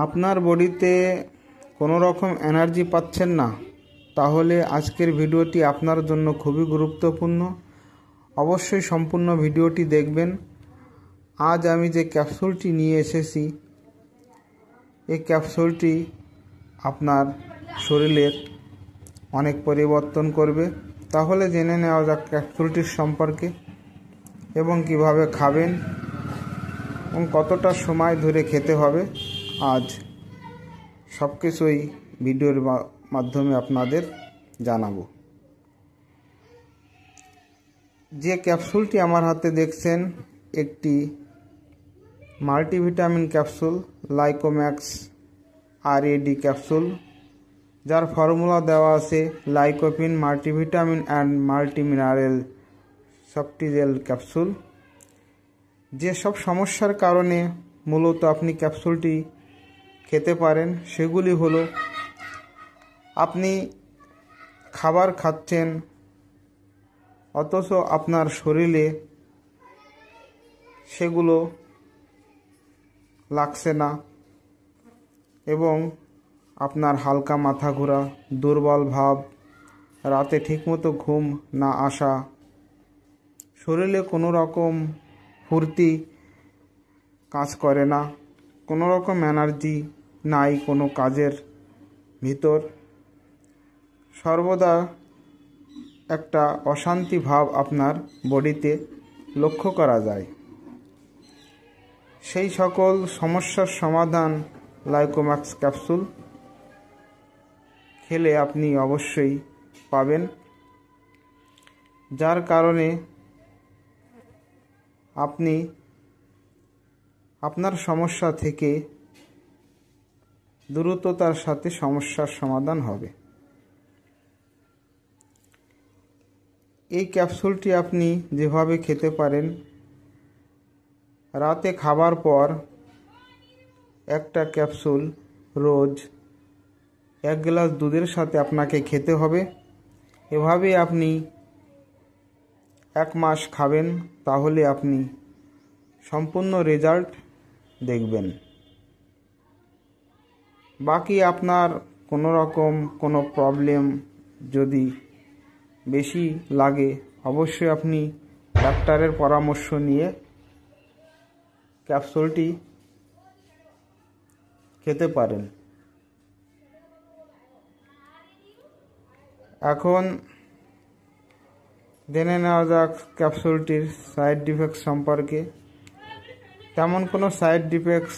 আপনার বডিতে কোনো রকম এনার্জি পাচ্ছেন না, তাহলে আজকের ভিডিওটি আপনার জন্য খুবই গুরুত্বপূর্ণ। অবশ্যই সম্পূর্ণ ভিডিওটি দেখবেন। আজ আমি যে ক্যাপসুলটি নিয়ে এসেছি, এই ক্যাপসুলটি আপনার শরীরের অনেক পরিবর্তন করবে। তাহলে জেনে নেওয়া যাক ক্যাপসুলটির সম্পর্কে এবং কিভাবে খাবেন এবং কতটা সময় ধরে খেতে হবে। আজ সব কিছুই ভিডিওর মাধ্যমে আপনাদের জানাবো। যে ক্যাপসুলটি আমার হাতে দেখছেন, একটি multivitamin capsule, Lycomax RAD capsule, যার ফর্মুলা দেওয়া আছে lycopene multivitamin and multimineral softgel capsule. যেসব সমস্যার কারণে মূলত আপনি ক্যাপসুলটি খেতে পারেন সেগুলি হলো, আপনি খাবার খাচ্ছেন অথচ আপনার শরীরে সেগুলো লাগছে না এবং আপনার হালকা মাথা ঘোরা, দুর্বল ভাব, রাতে ঠিকমতো ঘুম না আসা, শরীরে কোনো রকম ফুর্তি কাজ করে না, কোনো রকম এনার্জি নাই কোনো কাজের ভিতর, সর্বদা একটা অশান্তি ভাব আপনার বডিতে লক্ষ্য করা যায়। সেই সকল সমস্যার সমাধান লাইকোম্যাক্স ক্যাপসুল খেলে আপনি অবশ্যই পাবেন, যার কারণে আপনি আপনার সমস্যা থেকে দ্রুততার সাথে সমস্যার সমাধান হবে। এই ক্যাপসুলটি আপনি যেভাবে খেতে পারেন, রাতে খাবার পর একটা ক্যাপসুল রোজ 1 গ্লাস দুধের সাথে আপনাকে খেতে হবে। এভাবে আপনি 1 মাস খাবেন, তাহলে আপনি সম্পূর্ণ রেজাল্ট দেখবেন। বাকি আপনার কোনো রকম কোনো প্রবলেম যদি বেশি লাগে, অবশ্যই আপনি ডাক্তারের পরামর্শ নিয়ে ক্যাপসুলটি খেতে পারেন। এখন জেনে নেওয়া যাক ক্যাপসুলটির সাইড ইফেক্ট সম্পর্কে। তেমন কোনো সাইড ইফেক্ট